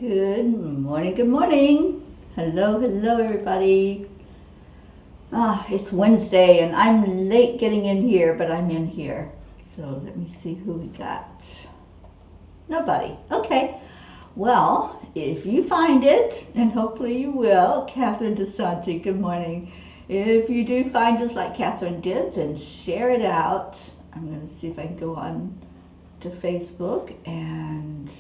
Good morning, good morning. Hello, everybody. It's Wednesday and I'm late getting in here, but I'm in here. So let me see who we got. Nobody. Okay. Well, if you find it, and hopefully you will, Catherine DeSanti, good morning. If you do find us like Catherine did, then share it out. I'm going to see if I can go on to Facebook and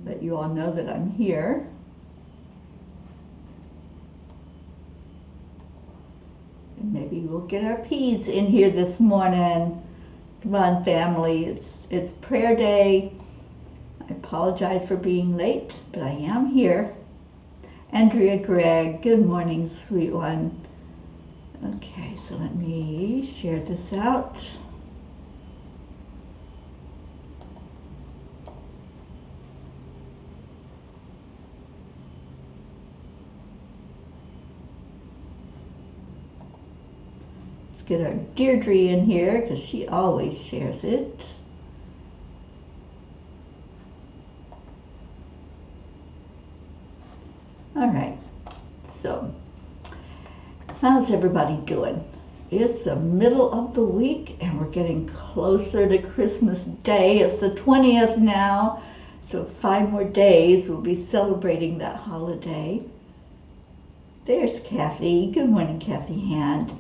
let you all know that I'm here. And maybe we'll get our P's in here this morning. Come on, family. It's prayer day. I apologize for being late, but I am here. Andrea Gregg, good morning, sweet one. Okay, so let me share this out. Get our Deirdre in here because she always shares it. All right, so how's everybody doing? It's the middle of the week and we're getting closer to Christmas Day. It's the 20th now, so 5 more days we'll be celebrating that holiday. There's Kathy. Good morning, Kathy Hand.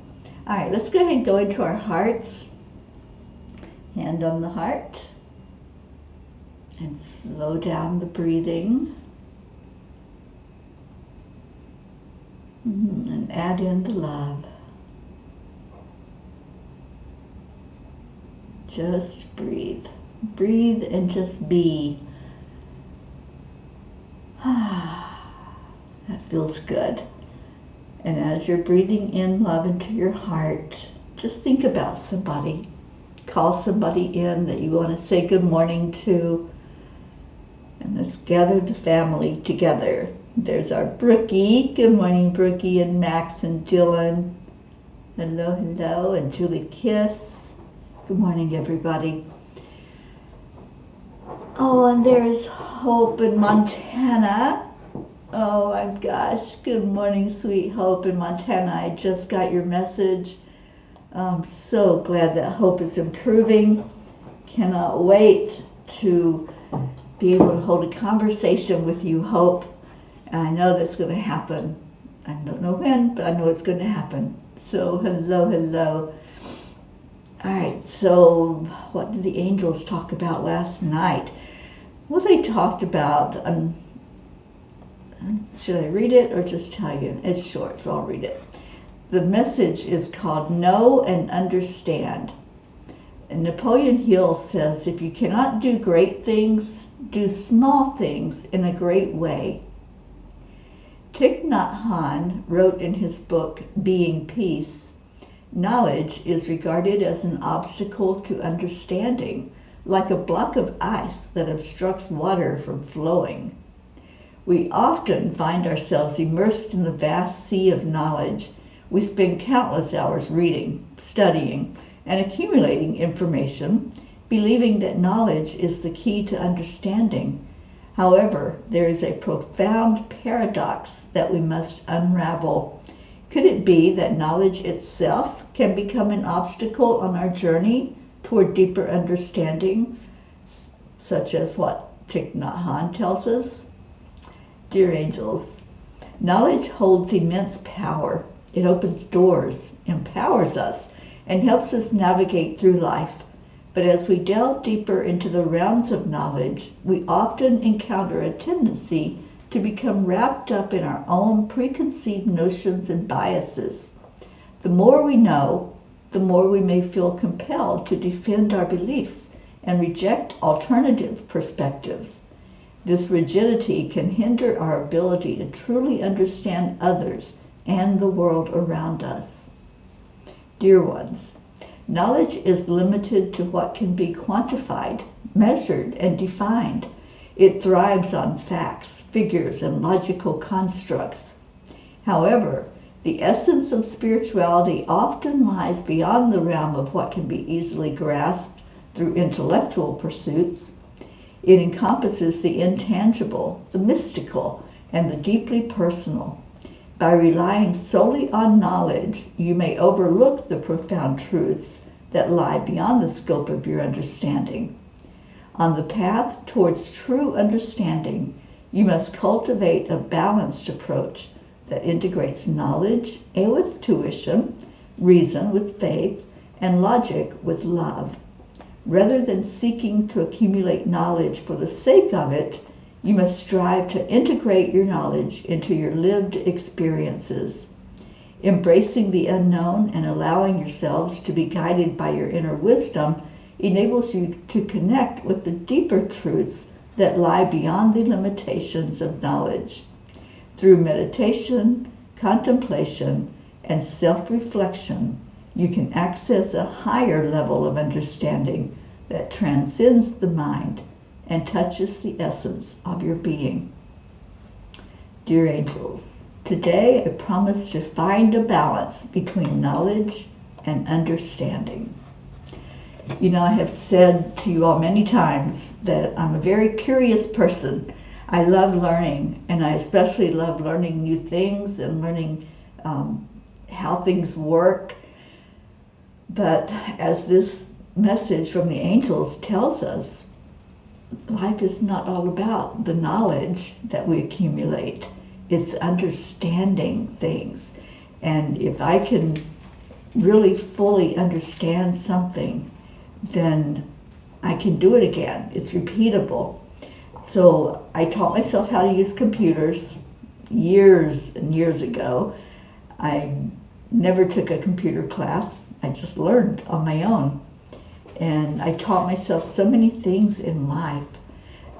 All right, let's go ahead and go into our hearts. Hand on the heart. And slow down the breathing. And add in the love. Just breathe. Breathe and just be. That feels good. And as you're breathing in love into your heart, just think about somebody. Call somebody in that you want to say good morning to. And let's gather the family together. There's our Brookie. Good morning, Brookie, and Max and Dylan. Hello, hello, and Julie Kiss. Good morning, everybody. Oh, and there's Hope in Montana. Oh my gosh, good morning, sweet Hope in Montana. I just got your message. I'm so glad that Hope is improving. Cannot wait to be able to hold a conversation with you, Hope. And I know that's going to happen. I don't know when, but I know it's going to happen. So hello, hello. All right, so what did the angels talk about last night? What they talked about, should I read it or just tell you? It's short, so I'll read it. The message is called Know and Understand. And Napoleon Hill says, if you cannot do great things, do small things in a great way. Thich Nhat Hanh wrote in his book, Being Peace, knowledge is regarded as an obstacle to understanding, like a block of ice that obstructs water from flowing. We often find ourselves immersed in the vast sea of knowledge. We spend countless hours reading, studying, and accumulating information, believing that knowledge is the key to understanding. However, there is a profound paradox that we must unravel. Could it be that knowledge itself can become an obstacle on our journey toward deeper understanding, such as what Thich Nhat Hanh tells us? Dear angels, knowledge holds immense power. It opens doors, empowers us, and helps us navigate through life. But as we delve deeper into the realms of knowledge, we often encounter a tendency to become wrapped up in our own preconceived notions and biases. The more we know, the more we may feel compelled to defend our beliefs and reject alternative perspectives. This rigidity can hinder our ability to truly understand others and the world around us. Dear ones, knowledge is limited to what can be quantified, measured, and defined. It thrives on facts, figures, and logical constructs. However, the essence of spirituality often lies beyond the realm of what can be easily grasped through intellectual pursuits. It encompasses the intangible, the mystical, and the deeply personal. By relying solely on knowledge, you may overlook the profound truths that lie beyond the scope of your understanding. On the path towards true understanding, you must cultivate a balanced approach that integrates knowledge with tuition, reason with faith, and logic with love. Rather than seeking to accumulate knowledge for the sake of it, you must strive to integrate your knowledge into your lived experiences. Embracing the unknown and allowing yourselves to be guided by your inner wisdom enables you to connect with the deeper truths that lie beyond the limitations of knowledge. Through meditation, contemplation, and self-reflection, you can access a higher level of understanding that transcends the mind and touches the essence of your being. Dear angels, today I promise to find a balance between knowledge and understanding. You know, I have said to you all many times that I'm a very curious person. I love learning, and I especially love learning new things and learning how things work. But as this message from the angels tells us, life is not all about the knowledge that we accumulate. It's understanding things. And if I can really fully understand something, then I can do it again. It's repeatable. So I taught myself how to use computers years and years ago. I never took a computer class. I just learned on my own. And I taught myself so many things in life.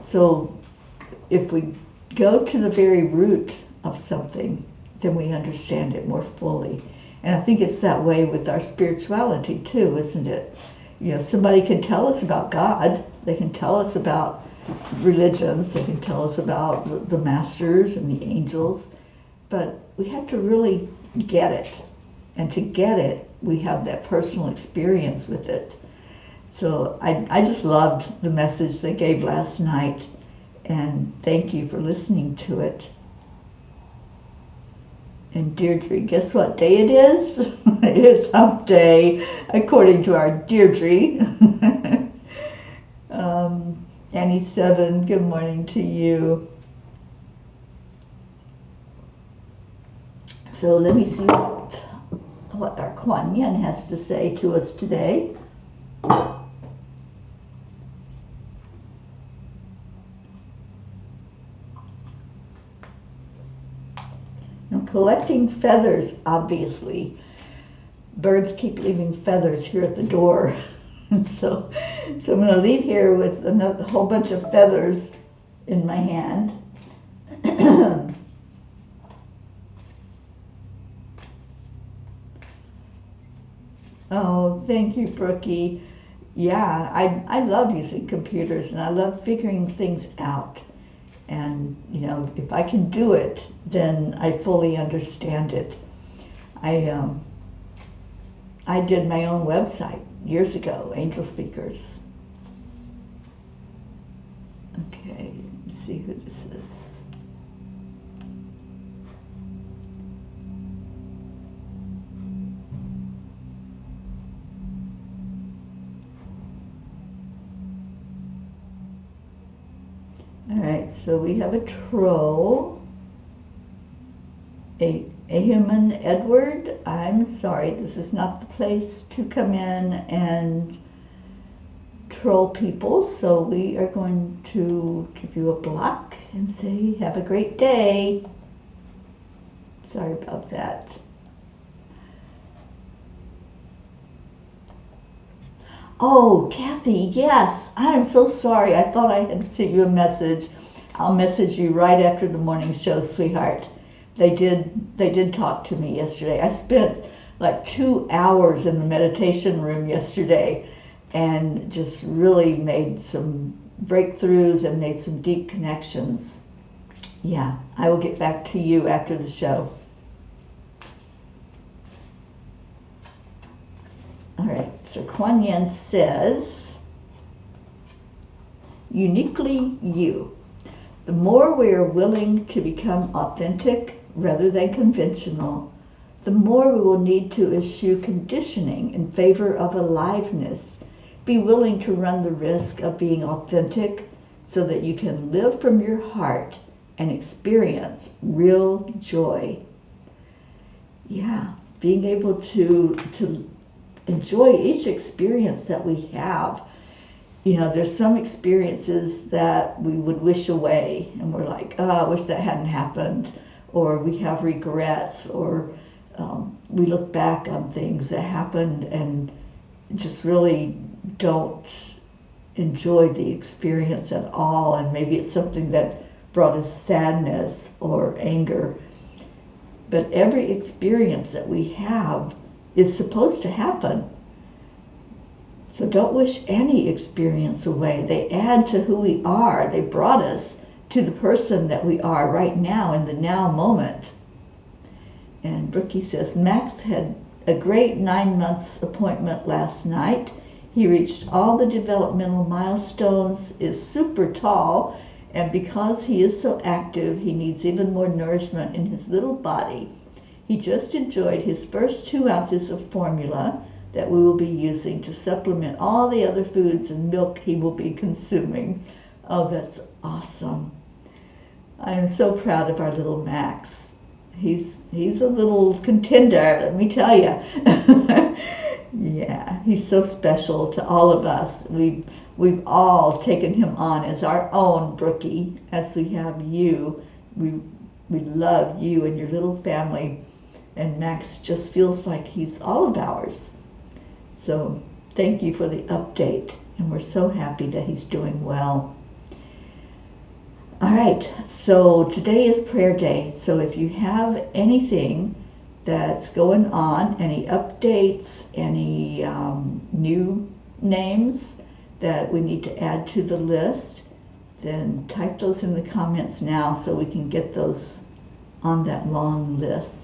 So if we go to the very root of something, then we understand it more fully. And I think it's that way with our spirituality too, isn't it? You know, somebody can tell us about God. They can tell us about religions. They can tell us about the masters and the angels. But we have to really get it. And to get it, we have that personal experience with it. So I just loved the message they gave last night, and thank you for listening to it. And Deirdre, guess what day it is? It's hump day, according to our Deirdre. Annie 7, good morning to you. So let me see what our Kuan Yin has to say to us today. I'm collecting feathers, obviously. Birds keep leaving feathers here at the door. so I'm going to leave here with a whole bunch of feathers in my hand. Oh, thank you, Brookie. Yeah, I love using computers, and I love figuring things out. And, you know, if I can do it, then I fully understand it. I did my own website years ago, Angel Speakers. Okay, let's see who this is. All right, so we have a troll, a human Edward. I'm sorry, this is not the place to come in and troll people, so we are going to give you a block and say have a great day. Sorry about that. Oh, Kathy, yes. I'm so sorry. I thought I had sent you a message. I'll message you right after the morning show, sweetheart. They did talk to me yesterday. I spent like 2 hours in the meditation room yesterday and just really made some breakthroughs and made some deep connections. Yeah, I will get back to you after the show. All right, so Kuan Yin says, uniquely you. The more we are willing to become authentic rather than conventional, the more we will need to eschew conditioning in favor of aliveness. Be willing to run the risk of being authentic so that you can live from your heart and experience real joy. Yeah, being able to enjoy each experience that we have. You know, there's some experiences that we would wish away, and we're like, oh, I wish that hadn't happened, or we have regrets, or we look back on things that happened and just really don't enjoy the experience at all, and maybe it's something that brought us sadness or anger. But every experience that we have is supposed to happen. So don't wish any experience away. They add to who we are. They brought us to the person that we are right now in the now moment. And Brookie says, Max had a great 9 months appointment last night. He reached all the developmental milestones, is super tall, and because he is so active, he needs even more nourishment in his little body. He just enjoyed his first 2 ounces of formula that we will be using to supplement all the other foods and milk he will be consuming. Oh, that's awesome. I am so proud of our little Max. He's a little contender, let me tell you. Yeah, he's so special to all of us. We've all taken him on as our own, Brookie, as we have you. We love you and your little family, and Max just feels like he's all of ours. So thank you for the update, and we're so happy that he's doing well. All right, so today is prayer day. So if you have anything that's going on, any updates, any new names that we need to add to the list, then type those in the comments now so we can get those on that long list.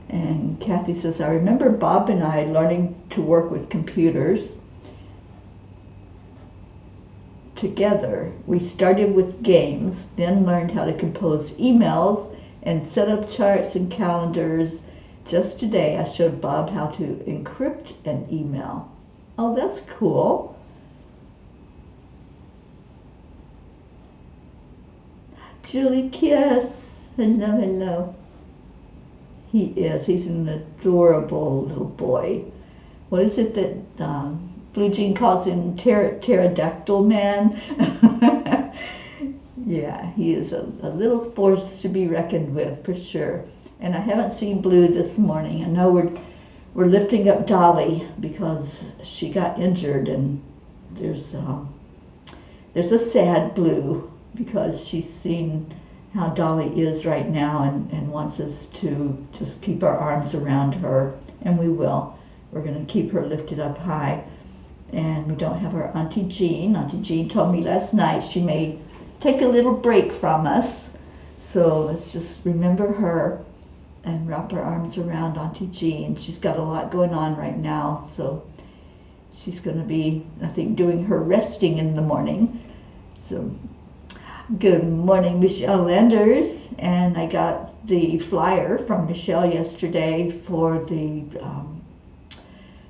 And Kathy says, I remember Bob and I learning to work with computers together. We started with games, then learned how to compose emails and set up charts and calendars. Just today I showed Bob how to encrypt an email. Oh, that's cool. Julie Kiss, hello, hello. He's an adorable little boy. What is it that Blue Jean calls him, pterodactyl man? Yeah, he is a little force to be reckoned with, for sure. And I haven't seen Blue this morning. I know we're lifting up Dolly because she got injured, and there's a sad Blue because she's seen how Dolly is right now and wants us to just keep our arms around her, and we will. We're going to keep her lifted up high. And we don't have our Auntie Jean. Auntie Jean told me last night she may take a little break from us. So let's just remember her and wrap our arms around Auntie Jean. She's got a lot going on right now, so she's going to be, I think, doing her resting in the morning. So good morning, Michelle Landers. And I got the flyer from Michelle yesterday for the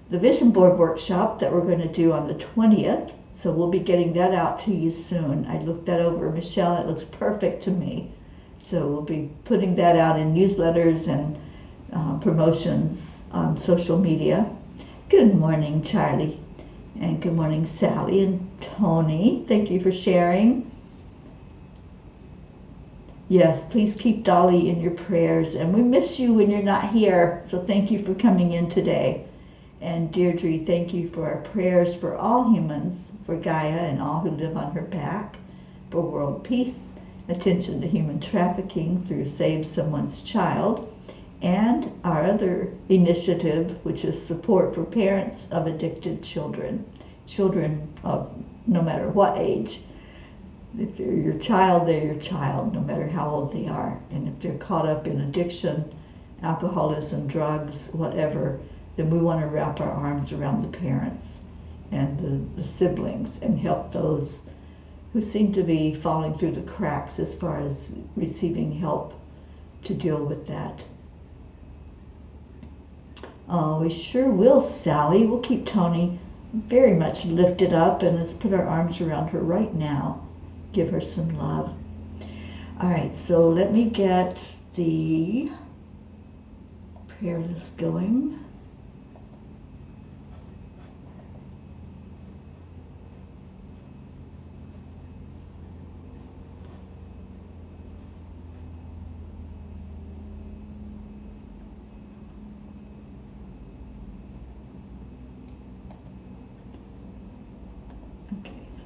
vision board workshop that we're going to do on the 20th. So we'll be getting that out to you soon. I looked that over, Michelle. It looks perfect to me. So we'll be putting that out in newsletters and promotions on social media. Good morning, Charlie. And good morning, Sally and Tony. Thank you for sharing. Yes, please keep Dolly in your prayers. And we miss you when you're not here. So thank you for coming in today. And Deirdre, thank you for our prayers for all humans, for Gaia and all who live on her back, for world peace, attention to human trafficking through Save Someone's Child, and our other initiative, which is support for parents of addicted children of no matter what age. If they're your child, they're your child, no matter how old they are. And if they're caught up in addiction, alcoholism, drugs, whatever, then we want to wrap our arms around the parents and the siblings, and help those who seem to be falling through the cracks as far as receiving help to deal with that. Oh, we sure will, Sally. We'll keep Tony very much lifted up, and let's put our arms around her right now. Give her some love. All right, so let me get the prayer list going.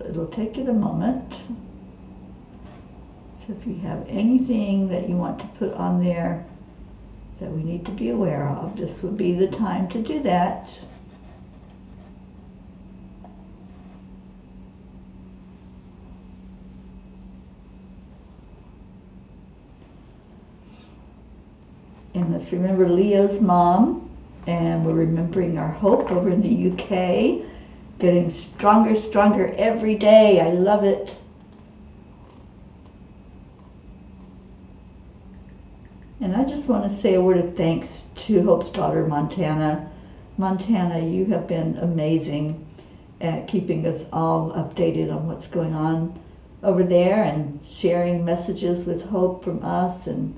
It'll take it a moment. So if you have anything that you want to put on there that we need to be aware of, this would be the time to do that. And let's remember Leo's mom, and we're remembering our Hope over in the UK. Getting stronger every day. I love it. And I just want to say a word of thanks to Hope's daughter, Montana. Montana, you have been amazing at keeping us all updated on what's going on over there and sharing messages with Hope from us, and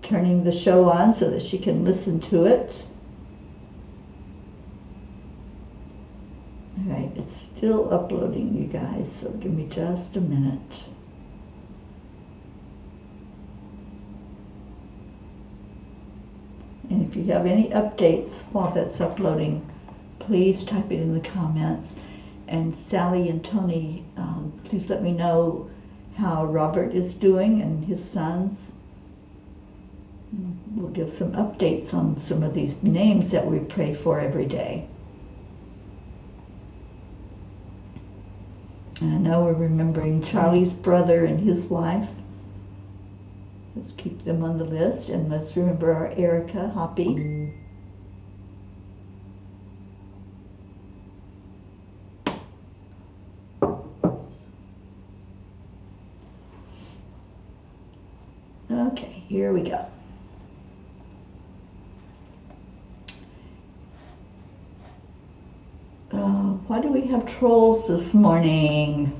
turning the show on so that she can listen to it. All right, it's still uploading, you guys, so give me just a minute. And if you have any updates while that's uploading, please type it in the comments. And Sally and Tony, please let me know how Robert is doing and his sons. We'll give some updates on some of these names that we pray for every day. And I know we're remembering Charlie's brother and his wife. Let's keep them on the list. And let's remember our Erica Hoppy. Okay, here we go. Why do we have trolls this morning?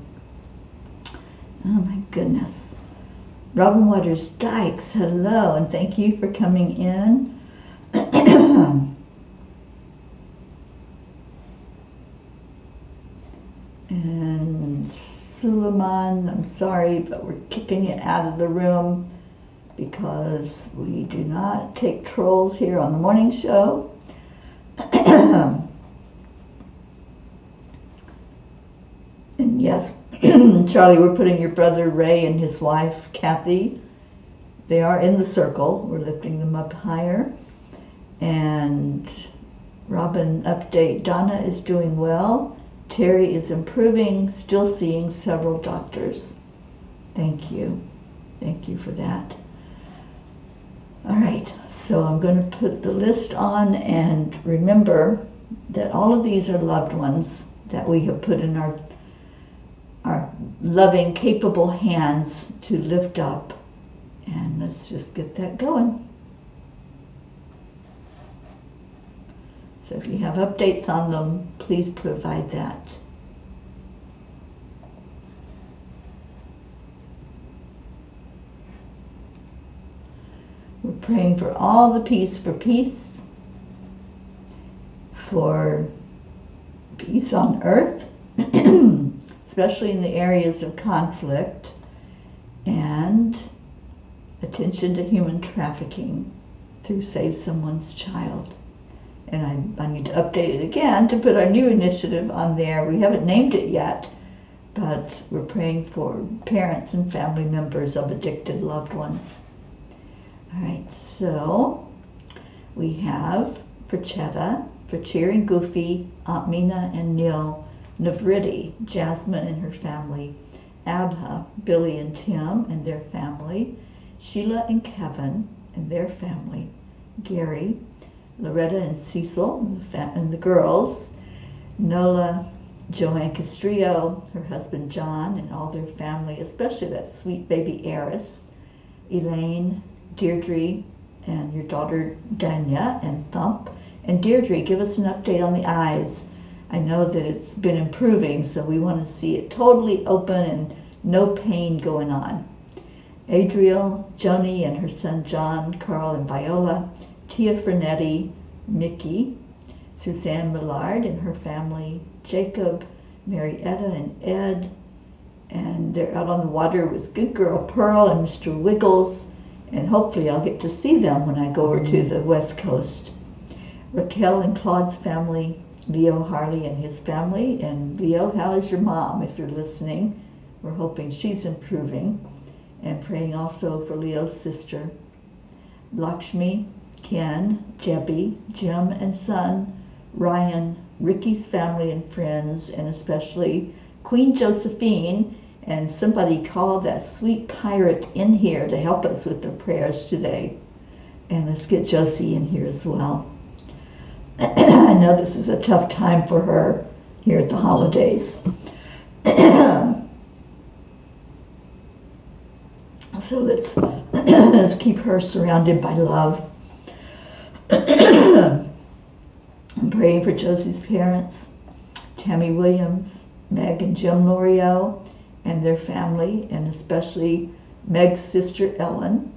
Oh my goodness. Robin Waters Dykes, hello, and thank you for coming in. And Suleiman, I'm sorry, but we're kicking you out of the room because we do not take trolls here on the morning show. And yes, Charlie, we're putting your brother Ray and his wife Kathy. They are in the circle. We're lifting them up higher. And Robin, update. Donna is doing well. Teri is improving, still seeing several doctors. Thank you. Thank you for that. All right, so I'm going to put the list on, and remember that all of these are loved ones that we have put in our loving, capable hands to lift up. And let's just get that going. So if you have updates on them, please provide that. We're praying for all the peace, for peace on earth, especially in the areas of conflict, and attention to human trafficking through Save Someone's Child. And I need to update it again to put our new initiative on there. We haven't named it yet, but we're praying for parents and family members of addicted loved ones. All right, so we have for Chetta, for Cheer and Goofy, Aunt Mina and Neil, Navriti, Jasmine and her family, Abha, Billy and Tim and their family, Sheila and Kevin and their family, Gary, Loretta and Cecil and the girls, Nola, Joanne Castrillo, her husband John, and all their family, especially that sweet baby heiress, Elaine, Deirdre, and your daughter Danya and Thump. And Deirdre, give us an update on the eyes. I know that it's been improving, so we want to see it totally open and no pain going on. Adriel, Joni and her son John, Carl and Viola, Tia Fernetti, Mickey, Suzanne Millard and her family, Jacob, Marietta and Ed, and they're out on the water with good girl Pearl and Mr. Wiggles, and hopefully I'll get to see them when I go over to the West Coast. Raquel and Claude's family, Leo Harley and his family, and Leo, how is your mom if you're listening? We're hoping she's improving, and praying also for Leo's sister. Lakshmi, Ken, Jebby, Jim and son, Ryan, Ricky's family and friends, and especially Queen Josephine, and somebody called that sweet pirate in here to help us with the prayers today. And let's get Josie in here as well. I know this is a tough time for her here at the holidays. So let's keep her surrounded by love. I'm praying for Josie's parents, Tammy Williams, Meg and Jim L'Oreal, and their family, and especially Meg's sister Ellen,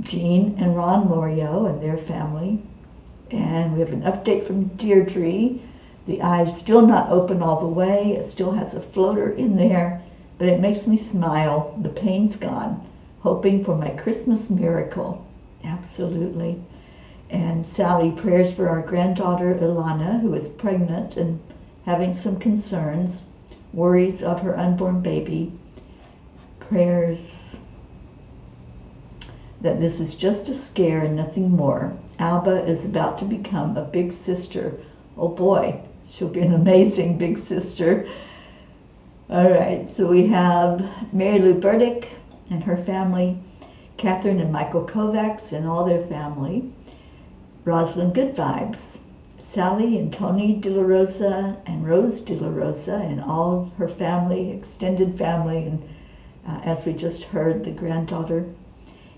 Jean and Ron L'Oreal and their family. And we have an update from Deirdre. The eye's still not open all the way. It still has a floater in there, but it makes me smile. The pain's gone. Hoping for my Christmas miracle. Absolutely. And Sally, prayers for our granddaughter Ilana, who is pregnant and having some concerns, worries of her unborn baby. Prayers that this is just a scare and nothing more. Alba is about to become a big sister. Oh boy, she'll be an amazing big sister. All right, so we have Mary Lou Burdick and her family, Catherine and Michael Kovacs and all their family, Rosalind Good Vibes, Sally and Tony De La Rosa and Rose De La Rosa and all her family, extended family, and as we just heard, the granddaughter,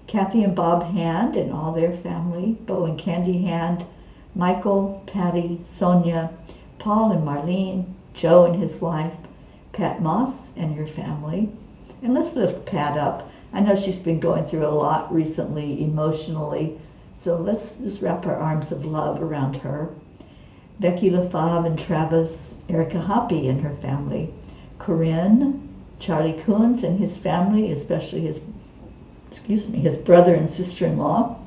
Kathy and Bob Hand and all their family, Bo and Candy Hand, Michael, Patty, Sonia, Paul and Marlene, Joe and his wife, Pat Moss and your family. And let's lift Pat up. I know she's been going through a lot recently emotionally, so let's just wrap our arms of love around her. Becky LaFave and Travis, Erica Hoppy and her family, Corinne, Charlie Coons and his family, especially his brother and sister-in-law,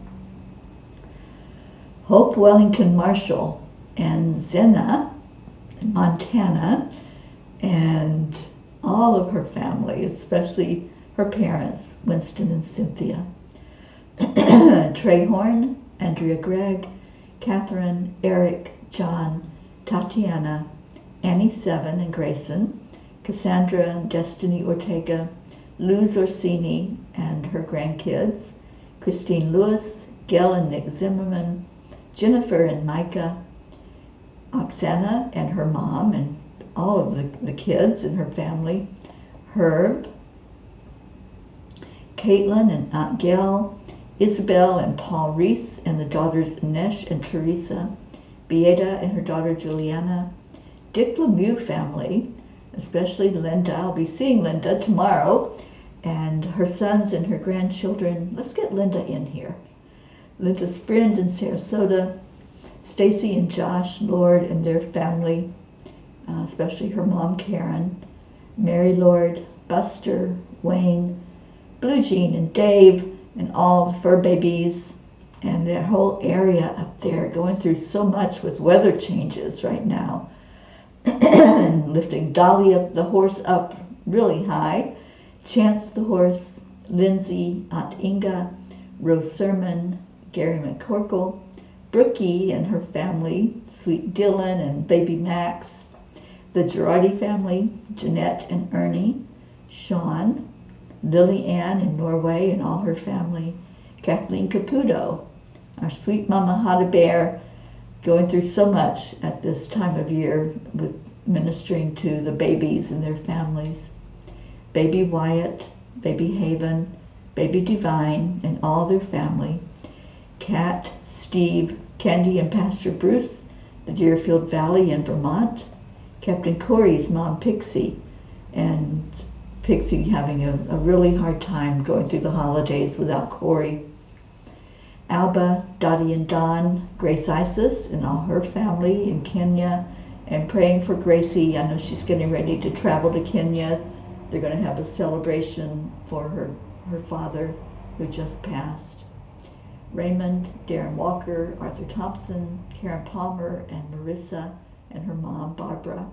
Hope Wellington Marshall and Zena in Montana, and all of her family, especially her parents, Winston and Cynthia. Trey Horn, Andrea Gregg, Catherine, Eric, John, Tatiana, Annie Seven and Grayson, Cassandra, Destiny Ortega, Luz Orsini and her grandkids, Christine Lewis, Gail and Nick Zimmerman, Jennifer and Micah, Oksana and her mom and all of the kids and her family, Herb, Caitlin and Aunt Gail, Isabel and Paul Reese and the daughters Anesh and Teresa, Beata and her daughter Juliana, Dick Lemieux family, especially Linda. I'll be seeing Linda tomorrow, and her sons and her grandchildren. Let's get Linda in here. Linda's friend in Sarasota, Stacy and Josh Lord and their family, especially her mom Karen, Mary Lord, Buster, Wayne, Blue Jean and Dave, and all the fur babies, and their whole area up there going through so much with weather changes right now. And lifting Dolly up, the horse up really high, Chance the horse, Lindsay, Aunt Inga, Rose Sermon, Gary McCorkle, Brookie and her family, Sweet Dylan and baby Max, the Girardi family, Jeanette and Ernie, Sean, Lily Ann in Norway and all her family, Kathleen Caputo, Our sweet Mama Hada Bear, going through so much at this time of year with ministering to the babies and their families. Baby Wyatt, Baby Haven, Baby Divine, and all their family. Kat, Steve, Candy, and Pastor Bruce, the Deerfield Valley in Vermont. Captain Corey's mom, Pixie, and Pixie having a really hard time going through the holidays without Corey. Alba, Dottie and Don, Grace Isis, and all her family in Kenya, and praying for Gracie. I know she's getting ready to travel to Kenya. They're going to have a celebration for her father who just passed. Raymond, Darren Walker, Arthur Thompson, Karen Palmer, and Marissa, and her mom, Barbara.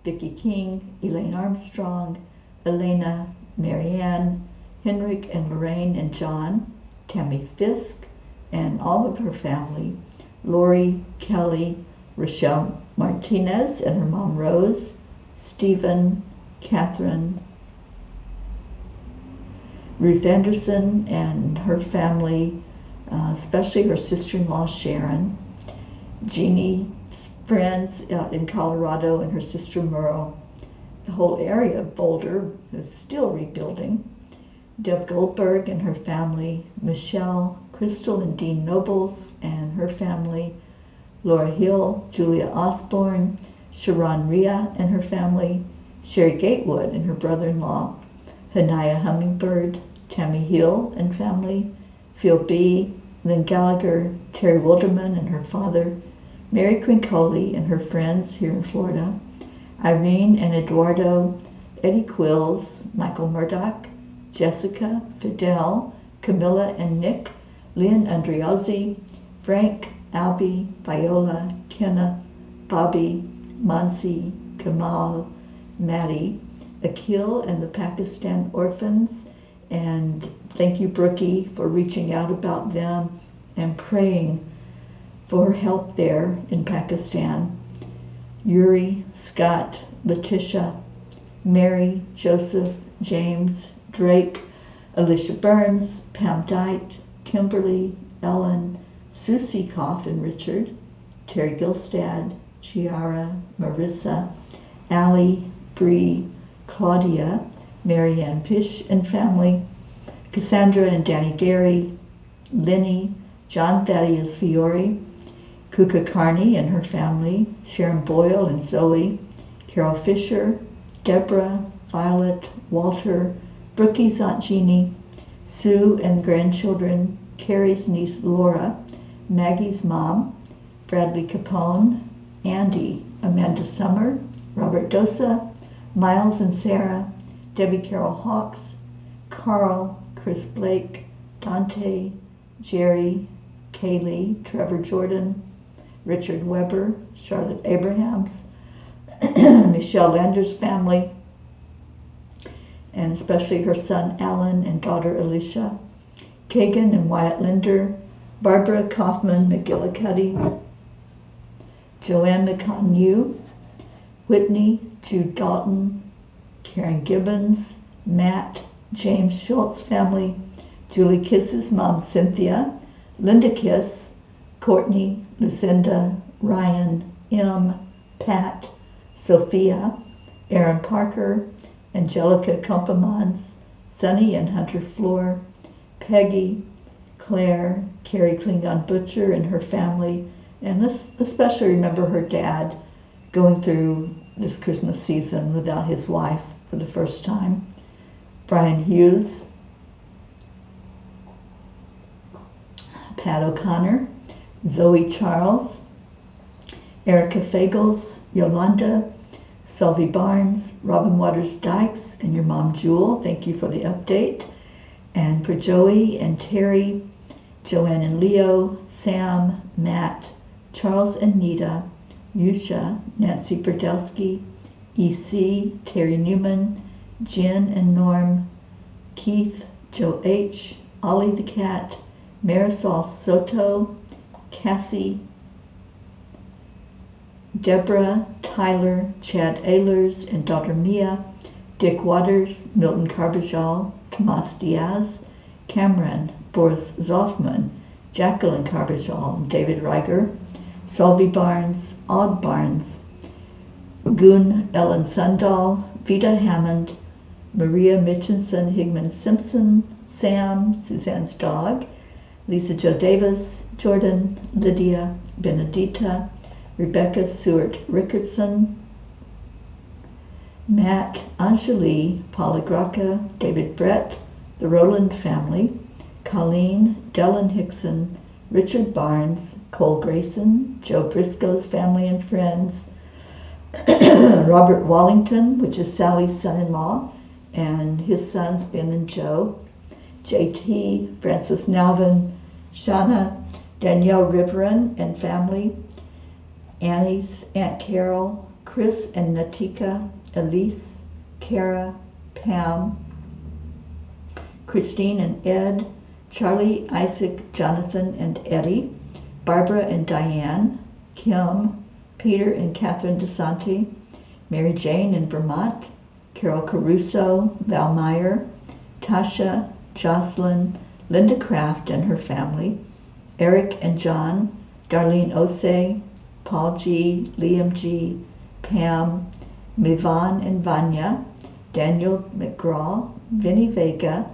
Vicki King, Elaine Armstrong, Elena, Marianne, Henrik and Lorraine and John, Tammy Fisk, and all of her family. Lori, Kelly, Rochelle Martinez and her mom, Rose, Stephen, Catherine, Ruth Anderson and her family, especially her sister-in-law Sharon, Jeannie's friends out in Colorado and her sister Merle. The whole area of Boulder is still rebuilding. Deb Goldberg and her family, Michelle, Crystal and Dean Nobles and her family, Laura Hill, Julia Osborne, Sharon Rhea and her family, Sherry Gatewood and her brother-in-law, Hanaya Hummingbird, Tammy Hill and family, Phil B., Lynn Gallagher, Terry Wilderman and her father, Mary Quincoli and her friends here in Florida, Irene and Eduardo, Eddie Quills, Michael Murdoch, Jessica, Fidel, Camilla and Nick, Lynn Andriozzi, Frank, Albie, Viola, Kenneth, Bobby, Mansi, Kamal, Maddie, Akil and the Pakistan orphans, and thank you, Brookie, for reaching out about them and praying for help there in Pakistan. Yuri, Scott, Letitia, Mary, Joseph, James, Drake, Alicia Burns, Pam Dite, Kimberly, Ellen, Susie Koff and Richard, Terry Gilstad, Chiara, Marissa, Allie, Bree, Claudia, Marianne Pish and family, Cassandra and Danny Gary, Lenny, John Thaddeus Fiore, Kuka Carney and her family, Sharon Boyle and Zoe, Carol Fisher, Deborah, Violet, Walter, Brookie's Aunt Jeannie, Sue and grandchildren, Carrie's niece Laura, Maggie's mom, Bradley Capone, Andy, Amanda Summer, Robert Dosa, Miles and Sarah, Debbie Carol Hawks, Carl, Chris Blake, Dante, Jerry, Kaylee, Trevor Jordan, Richard Weber, Charlotte Abrahams, Michelle Lander's family, and especially her son Alan and daughter Alicia, Kagan and Wyatt Linder, Barbara Kaufman McGillicuddy, Joanne McConnew, Whitney, Jude Dalton, Karen Gibbons, Matt, James Schultz family, Julie Kiss's mom Cynthia, Linda Kiss, Courtney, Lucinda, Ryan, M, Pat, Sophia, Aaron Parker, Angelica Kompemans, Sunny and Hunter Floor, Peggy, Claire, Carrie Klingon Butcher and her family, and let's especially remember her dad going through this Christmas season without his wife for the first time. Brian Hughes, Pat O'Connor, Zoe Charles, Erica Fagels, Yolanda, Sylvie Barnes, Robin Waters Dykes, and your mom Jewel, thank you for the update. And for Joey and Terry, Joanne and Leo, Sam, Matt, Charles and Nita, Yusha, Nancy Berdelsky, EC, Terry Newman, Jen and Norm, Keith, Joe H., Ollie the Cat, Marisol Soto, Cassie, Deborah, Tyler, Chad Ehlers and daughter Mia, Dick Waters, Milton Carbajal, Tomas Diaz, Cameron, Boris Zoffman, Jacqueline Carbajal, David Reiger, Solby Barnes, Aud Barnes, Gun Ellen Sundahl, Vida Hammond, Maria Mitchinson, Higman Simpson, Sam, Suzanne's dog, Lisa Jo Davis, Jordan, Lydia, Benedita, Rebecca Seward Rickardson, Matt, Anjali, Paula Graca, David Brett, the Rowland family, Colleen, Dellen Hickson, Richard Barnes, Cole Grayson, Joe Briscoe's family and friends, Robert Wallington, which is Sally's son-in-law, and his sons Ben and Joe, JT, Francis Nalvin, Shauna, Danielle Riverin and family, Annie's Aunt Carol, Chris and Natika, Elise, Kara, Pam, Christine and Ed, Charlie, Isaac, Jonathan and Eddie, Barbara and Diane, Kim, Peter and Catherine DeSanti, Mary Jane in Vermont, Carol Caruso, Val Meyer, Tasha, Jocelyn, Linda Kraft and her family, Eric and John, Darlene Osei, Paul G., Liam G., Pam, Mivan and Vanya, Daniel McGraw, Vinnie Vega,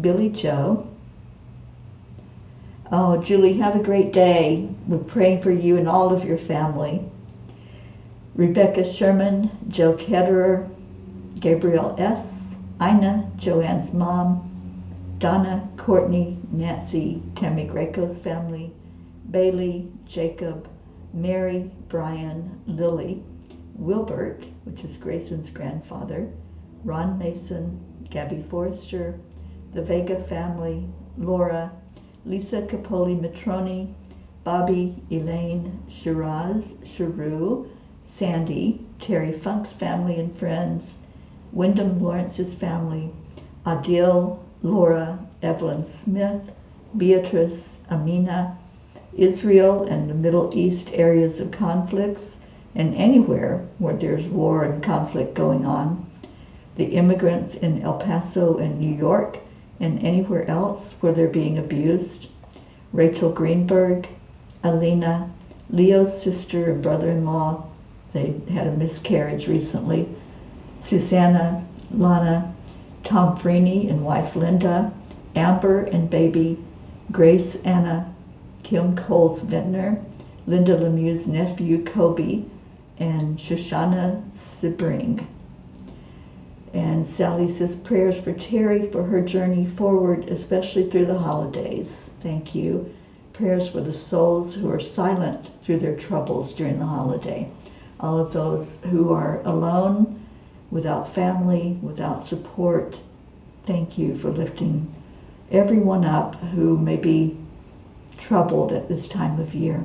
Billy Joe. Oh, Julie, have a great day. We're praying for you and all of your family. Rebecca Sherman, Joe Ketterer, Gabriel S., Ina, Joanne's mom, Donna, Courtney, Nancy, Tammy Greco's family, Bailey, Jacob, Mary, Brian, Lily, Wilbert, which is Grayson's grandfather, Ron Mason, Gabby Forrester, the Vega family, Laura, Lisa Capoli Matroni, Bobby, Elaine, Shiraz, Sharu, Sandy, Terry Funk's family and friends, Wyndham Lawrence's family, Adil, Laura, Evelyn Smith, Beatrice, Amina, Israel and the Middle East areas of conflicts, and anywhere where there's war and conflict going on, the immigrants in El Paso and New York, and anywhere else where they're being abused, Rachel Greenberg, Alina, Leo's sister and brother-in-law, they had a miscarriage recently, Susanna, Lana, Tom Freeney and wife Linda, Amber and baby, Grace Anna, Kim Coles Ventnor, Linda Lemieux's nephew Kobe, and Shoshana Sebring. And Sally says prayers for Terry for her journey forward, especially through the holidays. Thank you. Prayers for the souls who are silent through their troubles during the holiday. All of those who are alone, without family, without support. Thank you for lifting everyone up who may be troubled at this time of year.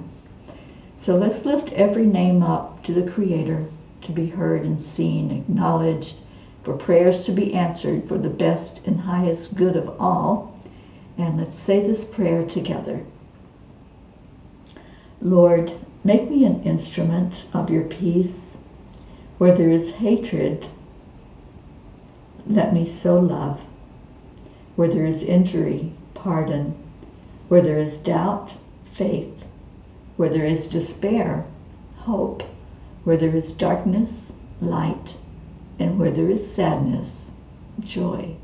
So let's lift every name up to the Creator to be heard and seen, acknowledged, for prayers to be answered for the best and highest good of all. And let's say this prayer together. Lord, make me an instrument of your peace. Where there is hatred, let me sow love. Where there is injury, pardon. Where there is doubt, faith. Where there is despair, hope. Where there is darkness, light. And where there is sadness, joy.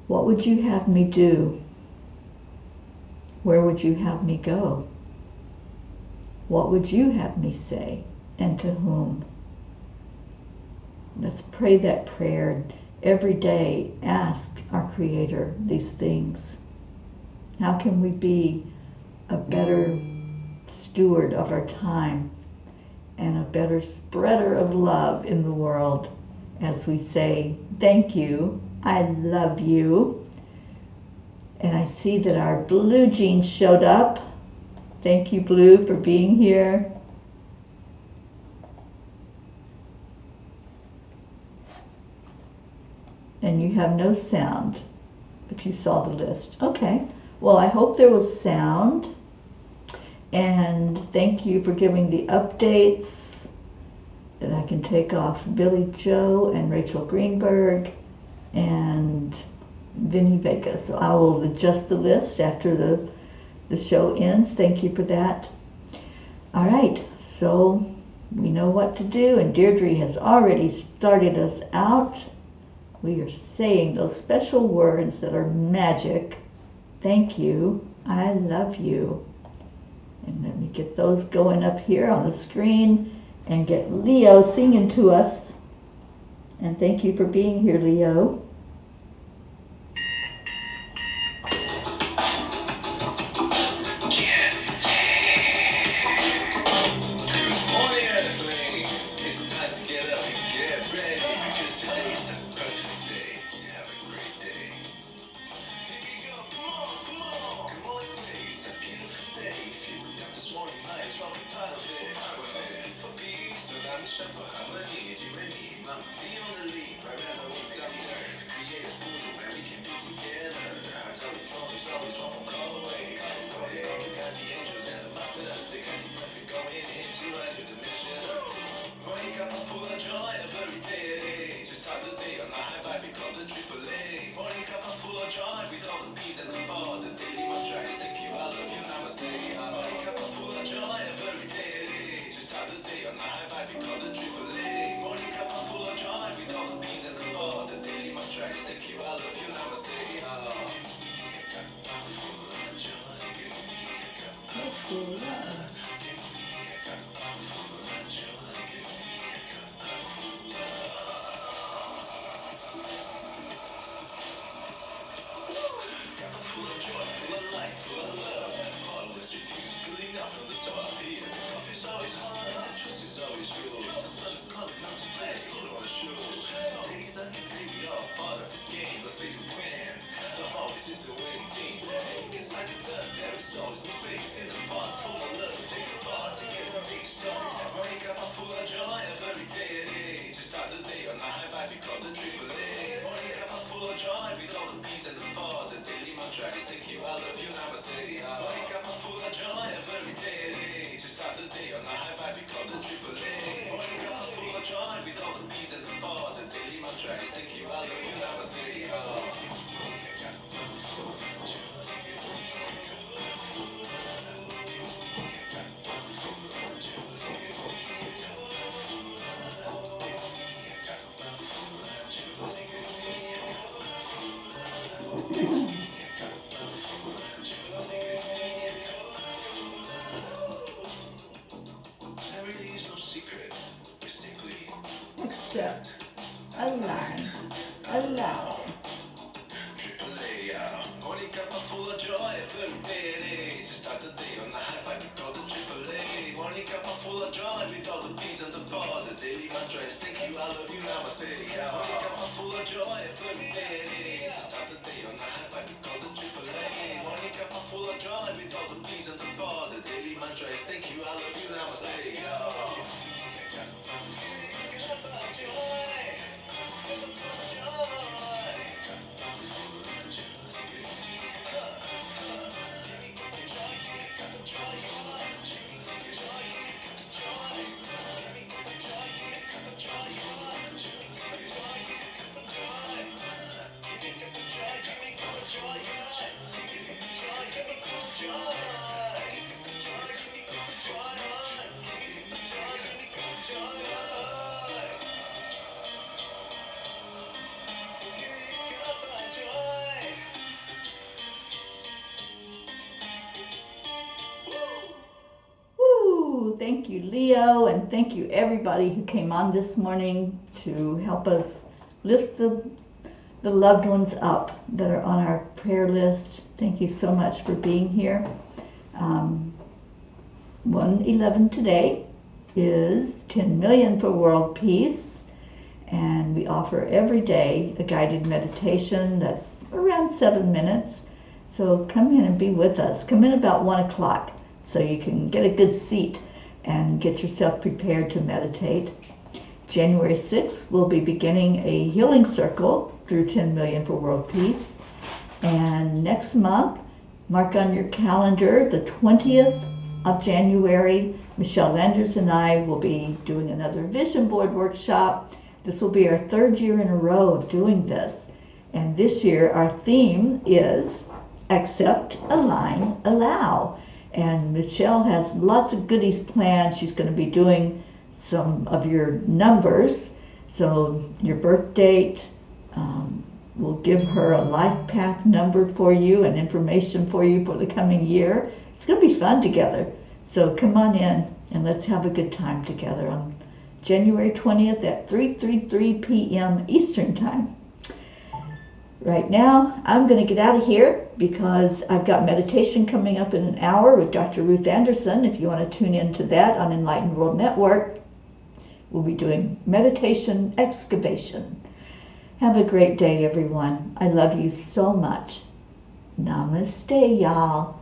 What would you have me do? Where would you have me go? What would you have me say, and to whom? Let's pray that prayer every day. Ask our Creator these things. How can we be a better steward of our time and a better spreader of love in the world as we say, thank you, I love you. And I see that our Blue Jean showed up. Thank you, Blue, for being here. And you have no sound, but you saw the list. Okay. Well, I hope there was sound, and thank you for giving the updates that I can take off Billy Joe and Rachel Greenberg and Vinny Vega. So I will adjust the list after the show ends. Thank you for that. All right, so we know what to do, and Deirdre has already started us out. We are saying those special words that are magic. Thank you. I love you. And let me get those going up here on the screen and get Leo singing to us. And thank you for being here, Leo. Morning Cuppa full of joy every day. Just start the day on a high vibe, we call the AAA. Morning Cuppa full of joy with all the peace and the bar. The daily mantras, thank you, I love you, namaste. Morning Cuppa full of joy every day. Just start the day on a high vibe, we call the AAA. Morning Cuppa full of joy with all the peace and the bar. The daily mantras, thank you, I love you, namaste. Thank you, I love you, namaste. Morning Cuppa full of joy every day. Just start the day on a high vibe, we call the AAA. Morning Cuppa full of joy with all the peace and the bar. The daily mantras, thank you, I love you, namaste. Accept, align, allow. AAA, morning Cuppa full of joy every day. Just start the day on the high vibe, we call the AAA. Morning Cuppa full of joy with all the peace and the bar. The daily mantras, thank you, I love you, namaste. Morning Cuppa full of joy every day. Just start the day on the high vibe, we call the AAA. Morning Cuppa full of joy with all the peace and the bar. The daily mantras, thank you, I love you, namaste. Woo! Thank you, Leo, and thank you everybody who came on this morning to help us lift the loved ones up that are on our prayer list. Thank you so much for being here. 111 today is 10 million for world peace, and we offer every day a guided meditation that's around 7 minutes. So come in and be with us. Come in about 1 o'clock so you can get a good seat and get yourself prepared to meditate. January 6th, we'll be beginning a healing circle through 10 million for world peace. And next month, mark on your calendar the 20th of January, Michelle Landers and I will be doing another vision board workshop. This will be our 3rd year in a row of doing this. And this year our theme is accept, align, allow. And Michelle has lots of goodies planned. She's going to be doing some of your numbers. So your birth date, we'll give her a life path number for you and information for you for the coming year. It's going to be fun together. So come on in and let's have a good time together on January 20th at 3:33 p.m. Eastern Time. Right now, I'm going to get out of here because I've got meditation coming up in an hour with Dr. Ruth Anderson. If you want to tune into that on Enlightened World Network, we'll be doing meditation excavation. Have a great day, everyone. I love you so much. Namaste, y'all.